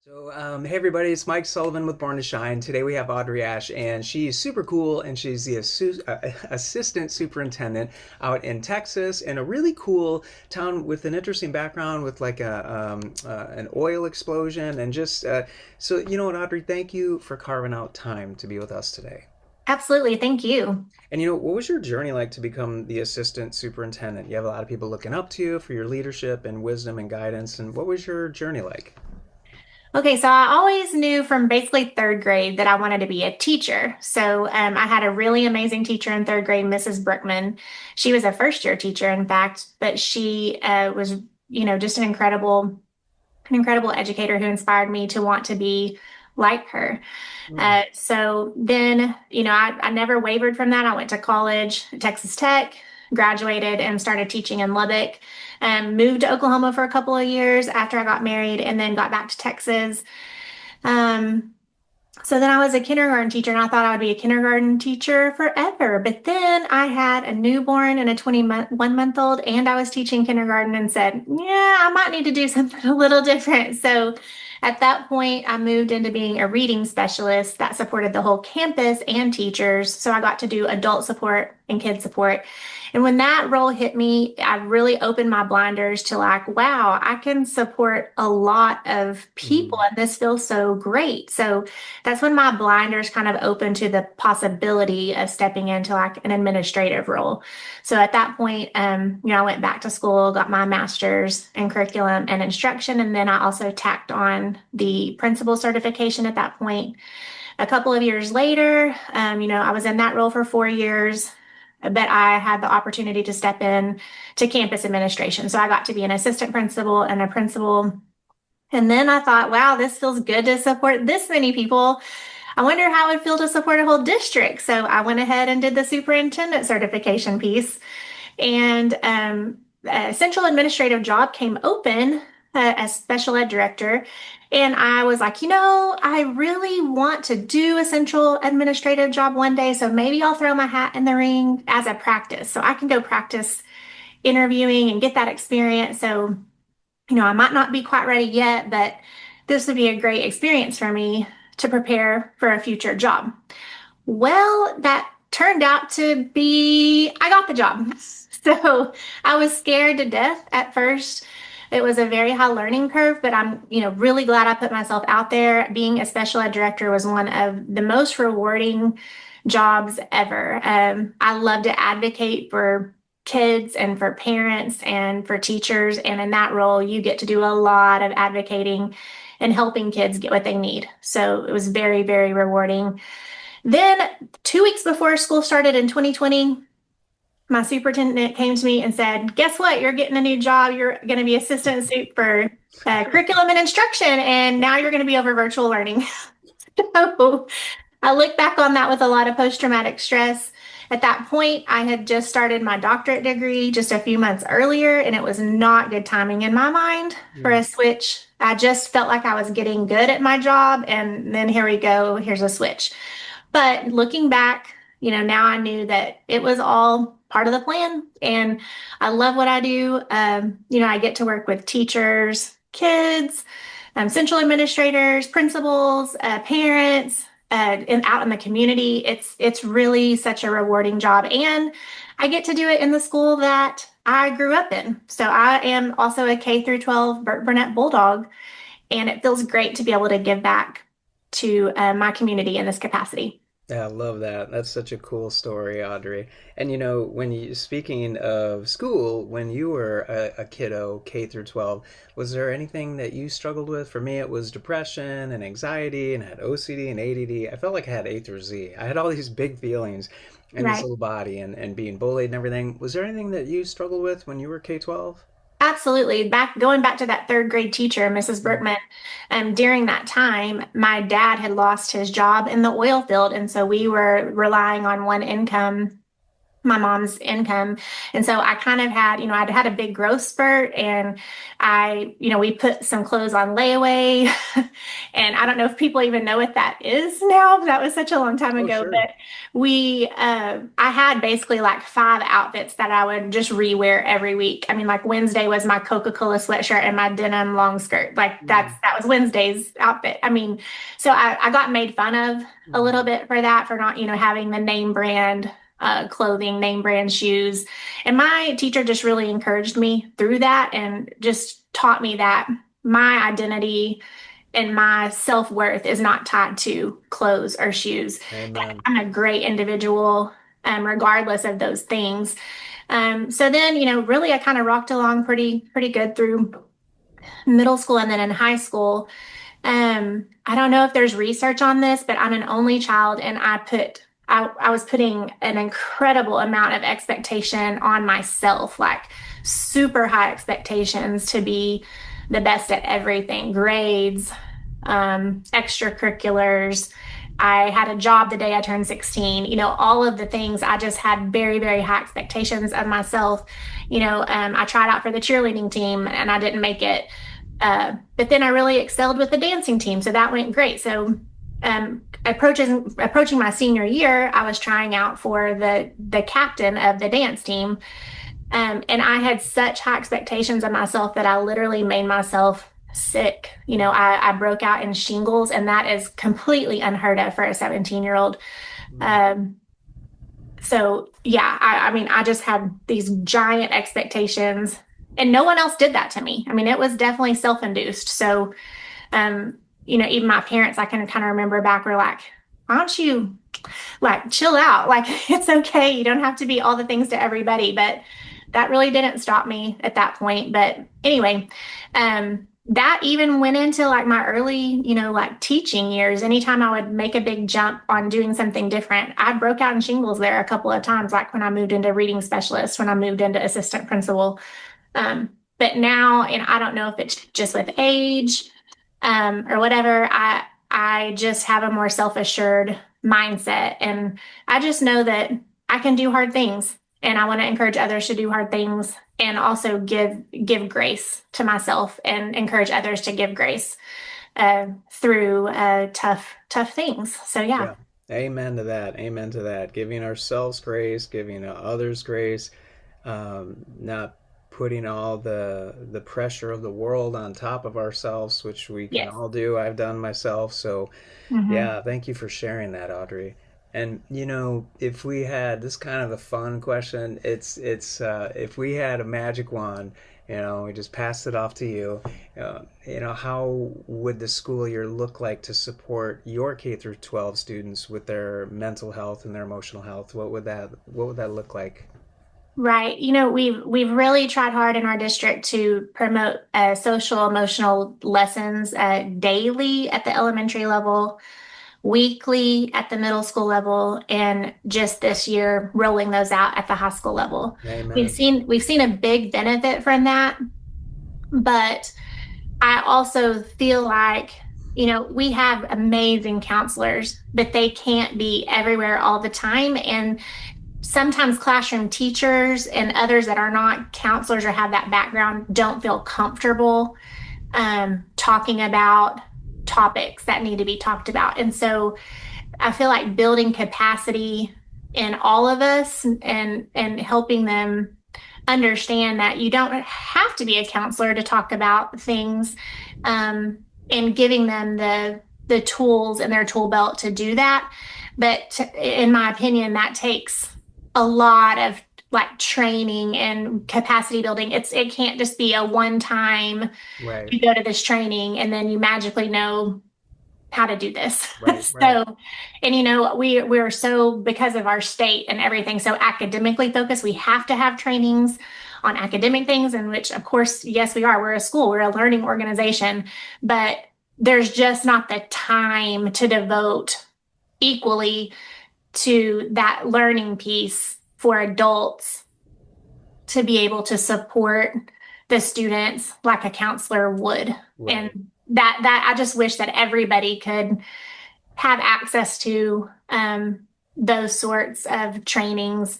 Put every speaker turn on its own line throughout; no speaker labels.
Hey everybody, it's Mike Sullivan with Born to Shine. Today we have Audrey Ash, and she's super cool, and she's the assistant superintendent out in Texas, in a really cool town with an interesting background, with like an oil explosion, and just so you know what, Audrey, thank you for carving out time to be with us today.
Absolutely. Thank you.
And what was your journey like to become the assistant superintendent? You have a lot of people looking up to you for your leadership and wisdom and guidance, and what was your journey like?
Okay, so I always knew from basically third grade that I wanted to be a teacher. So I had a really amazing teacher in third grade, Mrs. Brookman. She was a first year teacher, in fact, but she was, just an incredible educator who inspired me to want to be like her.
Hmm.
So then, I never wavered from that. I went to college, Texas Tech, graduated, and started teaching in Lubbock. Moved to Oklahoma for a couple of years after I got married, and then got back to Texas. Um, so then I was a kindergarten teacher, and I thought I would be a kindergarten teacher forever. But then I had a newborn and a 21-month old, and I was teaching kindergarten and said, yeah, I might need to do something a little different. So at that point, I moved into being a reading specialist that supported the whole campus and teachers. So I got to do adult support and kid support. And when that role hit me, I really opened my blinders to like, wow, I can support a lot of people,
Hmm.
and this feels so great. So that's when my blinders kind of opened to the possibility of stepping into like an administrative role. So at that point, I went back to school, got my master's in curriculum and instruction, and then I also tacked on the principal certification at that point. A couple of years later, I was in that role for 4 years, but I had the opportunity to step in to campus administration. So I got to be an assistant principal and a principal. And then I thought, wow, this feels good to support this many people. I wonder how it would feel to support a whole district. So I went ahead and did the superintendent certification piece. And a central administrative job came open as special ed director. And I was like, I really want to do a central administrative job one day. So maybe I'll throw my hat in the ring as a practice. So I can go practice interviewing and get that experience. So, I might not be quite ready yet, but this would be a great experience for me to prepare for a future job. Well, that turned out to be, I got the job. So I was scared to death at first. It was a very high learning curve, but I'm, really glad I put myself out there. Being a special ed director was one of the most rewarding jobs ever. I love to advocate for kids and for parents and for teachers. And in that role, you get to do a lot of advocating and helping kids get what they need. So it was very, very rewarding. Then, 2 weeks before school started in 2020, my superintendent came to me and said, guess what? You're getting a new job. You're going to be assistant soup for curriculum and instruction, and now you're going to be over virtual learning. So I look back on that with a lot of post traumatic stress. At that point, I had just started my doctorate degree just a few months earlier, and it was not good timing in my mind for
Hmm.
a switch. I just felt like I was getting good at my job, and then here we go, here's a switch. But looking back, now I knew that it was all part of the plan, and I love what I do. I get to work with teachers, kids, central administrators, principals, parents, and out in the community. It's really such a rewarding job, and I get to do it in the school that I grew up in. So I am also a K through 12 Burkburnett Bulldog, and it feels great to be able to give back to my community in this capacity.
Yeah, I love that. That's such a cool story, Audrey. And when you speaking of school, when you were a kiddo, K through 12, was there anything that you struggled with? For me, it was depression and anxiety, and I had OCD and ADD. I felt like I had A through Z. I had all these big feelings in this
Right.
little body, and being bullied and everything. Was there anything that you struggled with when you were K-12?
Absolutely. Going back to that third grade teacher, Mrs. Berkman, during that time, my dad had lost his job in the oil field. And so we were relying on one income my mom's income. And so I kind of had, I'd had a big growth spurt, and we put some clothes on layaway. And I don't know if people even know what that is now. That was such a long time
Oh,
ago.
sure.
But I had basically like 5 outfits that I would just rewear every week. I mean, like Wednesday was my Coca-Cola sweatshirt and my denim long skirt. Like that was Wednesday's outfit. I mean, so I got made fun of a little bit for that, for not, having the name brand clothing, name brand shoes. And my teacher just really encouraged me through that and just taught me that my identity and my self-worth is not tied to clothes or shoes. That
Amen.
I'm a great individual, regardless of those things. So then, really I kind of rocked along pretty good through middle school, and then in high school. I don't know if there's research on this, but I'm an only child, and I was putting an incredible amount of expectation on myself, like super high expectations to be the best at everything, grades, extracurriculars. I had a job the day I turned 16, all of the things. I just had very, very high expectations of myself. I tried out for the cheerleading team and I didn't make it. But then I really excelled with the dancing team. So that went great. So approaching my senior year, I was trying out for the captain of the dance team. And I had such high expectations of myself that I literally made myself sick. I broke out in shingles, and that is completely unheard of for a 17-year-old. So yeah, I mean, I just had these giant expectations, and no one else did that to me. I mean, it was definitely self-induced. So, even my parents, I can kind of remember back, were like, why don't you like chill out? Like, it's okay. You don't have to be all the things to everybody. But that really didn't stop me at that point. But anyway, that even went into like my early, like teaching years. Anytime I would make a big jump on doing something different, I broke out in shingles there a couple of times, like when I moved into reading specialist, when I moved into assistant principal. But now, and I don't know if it's just with age, or whatever, I just have a more self-assured mindset, and I just know that I can do hard things, and I want to encourage others to do hard things, and also give grace to myself and encourage others to give grace through tough things. So yeah.
Yeah. Amen to that. Amen to that. Giving ourselves grace, giving others grace, not putting all the pressure of the world on top of ourselves, which we can
Yes.
all do. I've done myself. So
Mm-hmm.
yeah, thank you for sharing that, Audrey. And if we had this kind of a fun question, it's if we had a magic wand, we just passed it off to you. How would the school year look like to support your K through 12 students with their mental health and their emotional health? What would that look like?
Right. We've really tried hard in our district to promote social emotional lessons daily at the elementary level, weekly at the middle school level, and just this year rolling those out at the high school level. We've
Amen.
seen we've seen a big benefit from that, but I also feel like, we have amazing counselors, but they can't be everywhere all the time. And sometimes classroom teachers and others that are not counselors or have that background don't feel comfortable talking about topics that need to be talked about. And so I feel like building capacity in all of us, and helping them understand that you don't have to be a counselor to talk about things, and giving them the tools in their tool belt to do that. But in my opinion, that takes a lot of like training and capacity building. It can't just be a one time
Right.
you go to this training and then you magically know how to do this.
Right. Right.
So, and we're so, because of our state and everything, so academically focused, we have to have trainings on academic things, in which of course, yes, we are. We're a school, we're a learning organization, but there's just not the time to devote equally to that learning piece for adults to be able to support the students like a counselor would.
Right.
And that I just wish that everybody could have access to those sorts of trainings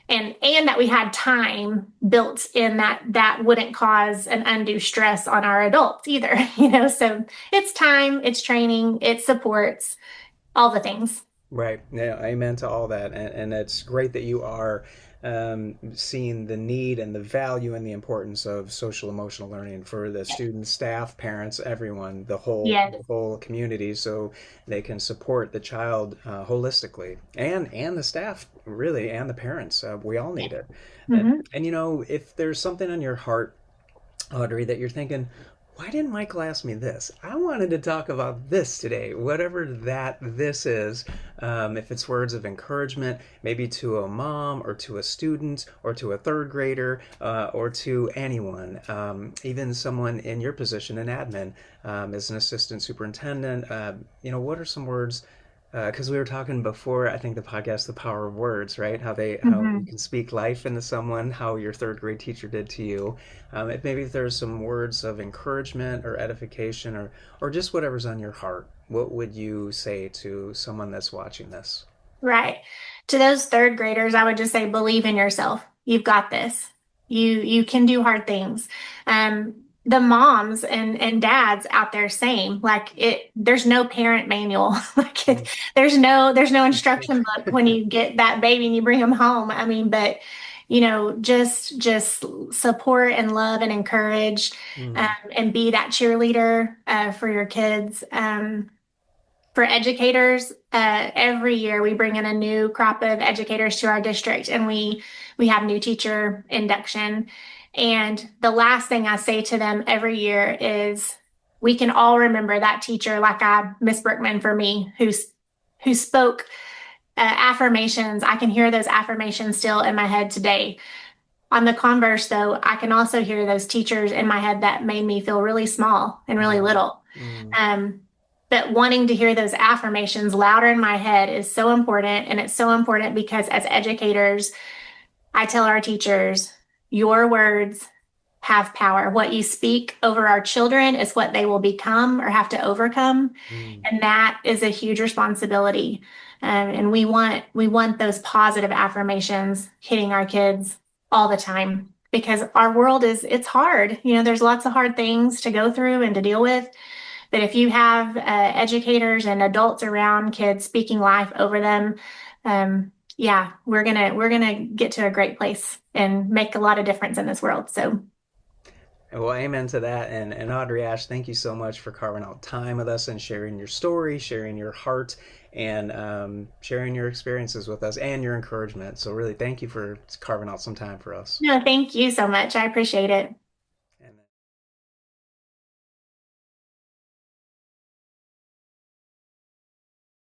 and that we had time built in that wouldn't cause an undue stress on our adults either, so it's time, it's training, it's supports, all the things.
Right. Yeah, amen to all that. And it's great that you are seeing the need and the value and the importance of social emotional learning for the students, staff, parents, everyone,
Yes.
the whole community, so they can support the child holistically, and the staff really, and the parents. We all need it.
Hmm.
And if there's something on your heart, Audrey, that you're thinking, why didn't Michael ask me this? I wanted to talk about this today, whatever this is. If it's words of encouragement, maybe to a mom or to a student or to a third grader or to anyone, even someone in your position in admin as an assistant superintendent. What are some words? Because we were talking before, I think the podcast, The Power of Words, right? How you
Hmm.
can speak life into someone, how your third grade teacher did to you. If there's some words of encouragement or edification or just whatever's on your heart, what would you say to someone that's watching this?
Right. To those third graders, I would just say, believe in yourself. You've got this. You can do hard things. The moms and dads out there, same. Like there's no parent manual.
Mm.
There's no instruction book when you get that baby and you bring them home. I mean, but just support and love and encourage,
Mm.
and be that cheerleader for your kids. For educators, every year we bring in a new crop of educators to our district, and we have new teacher induction. And the last thing I say to them every year is, we can all remember that teacher, like Miss Brookman for me, who spoke affirmations. I can hear those affirmations still in my head today. On the converse, though, I can also hear those teachers in my head that made me feel really small and really
Mm.
little.
Mm.
Um, but wanting to hear those affirmations louder in my head is so important. And it's so important because as educators, I tell our teachers, your words have power. What you speak over our children is what they will become or have to overcome.
Mm.
And that is a huge responsibility. And we want those positive affirmations hitting our kids all the time because our world it's hard. There's lots of hard things to go through and to deal with. But if you have educators and adults around kids speaking life over them, yeah, we're gonna get to a great place and make a lot of difference in this world. So
Well, amen to that. And Audrey Ash, thank you so much for carving out time with us and sharing your story, sharing your heart, and sharing your experiences with us and your encouragement. So, really, thank you for carving out some time for us.
no, thank you so much. I appreciate it.